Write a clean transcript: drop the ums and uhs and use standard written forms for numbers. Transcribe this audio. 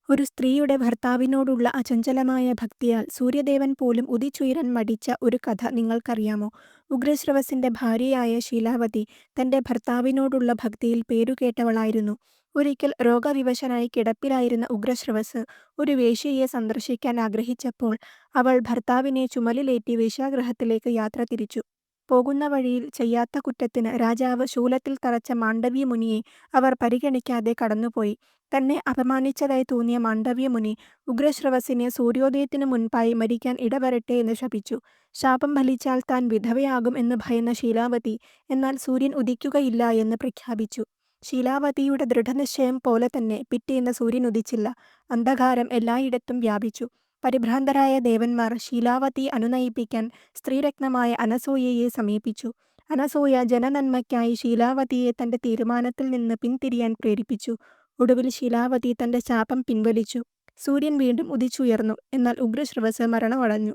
ഒരു സ്ത്രീയുടെ ഭർത്താവിനോടുള്ള അചഞ്ചലമായ ഭക്തിയാൽ സൂര്യദേവൻ പോലും ഉദിച്ചുയരാൻ മടിച്ച ഒരു കഥ നിങ്ങൾക്കറിയാമോ? ഉഗ്രശ്രവസിന്റെ ഭാര്യയായ ശീലാവതി തന്റെ ഭർത്താവിനോടുള്ള ഭക്തിയിൽ പേരുകേട്ടവളായിരുന്നു. ഒരിക്കൽ രോഗവിവശനായി കിടപ്പിലായിരുന്ന ഉഗ്രശ്രവസ് ഒരു വേശ്യയെ സന്ദർശിക്കാൻ ആഗ്രഹിച്ചപ്പോൾ അവൾ ഭർത്താവിനെ ചുമലിലേറ്റി വേശ്യാഗൃഹത്തിലേക്ക് യാത്ര തിരിച്ചു. പോകുന്ന വഴിയിൽ ചെയ്യാത്ത കുറ്റത്തിന് രാജാവ് ശൂലത്തിൽ തറച്ച മാണ്ഡവ്യമുനിയെ അവർ പരിഗണിക്കാതെ കടന്നുപോയി. തന്നെ അപമാനിച്ചതായി തോന്നിയ മാണ്ഡവ്യമുനി ഉഗ്രശ്രവസിനെ സൂര്യോദയത്തിനു മുൻപായി മരിക്കാൻ ഇടവരട്ടെ എന്ന് ശപിച്ചു. ശാപം ഫലിച്ചാൽ താൻ വിധവയാകും എന്ന് ഭയന്ന ശീലാവതി എന്നാൽ സൂര്യൻ ഉദിക്കുകയില്ല എന്ന് പ്രഖ്യാപിച്ചു. ശീലാവതിയുടെ ദൃഢനിശ്ചയം പോലെ തന്നെ പിറ്റേന്ന് സൂര്യൻ ഉദിച്ചില്ല. അന്ധകാരം എല്ലായിടത്തും വ്യാപിച്ചു. പരിഭ്രാന്തരായ ദേവന്മാർ ശീലാവതിയെ അനുനയിപ്പിക്കാൻ സ്ത്രീരത്നമായ അനസൂയയെ സമീപിച്ചു. അനസൂയ ജനനന്മയ്ക്കായി ശീലാവതിയെ തന്റെ തീരുമാനത്തിൽ നിന്ന് പിന്തിരിയാൻ പ്രേരിപ്പിച്ചു. ഒടുവിൽ ശീലാവതി തന്റെ ശാപം പിൻവലിച്ചു. സൂര്യൻ വീണ്ടും ഉദിച്ചുയർന്നു. എന്നാൽ ഉഗ്രശ്രവസ് മരണമടഞ്ഞു.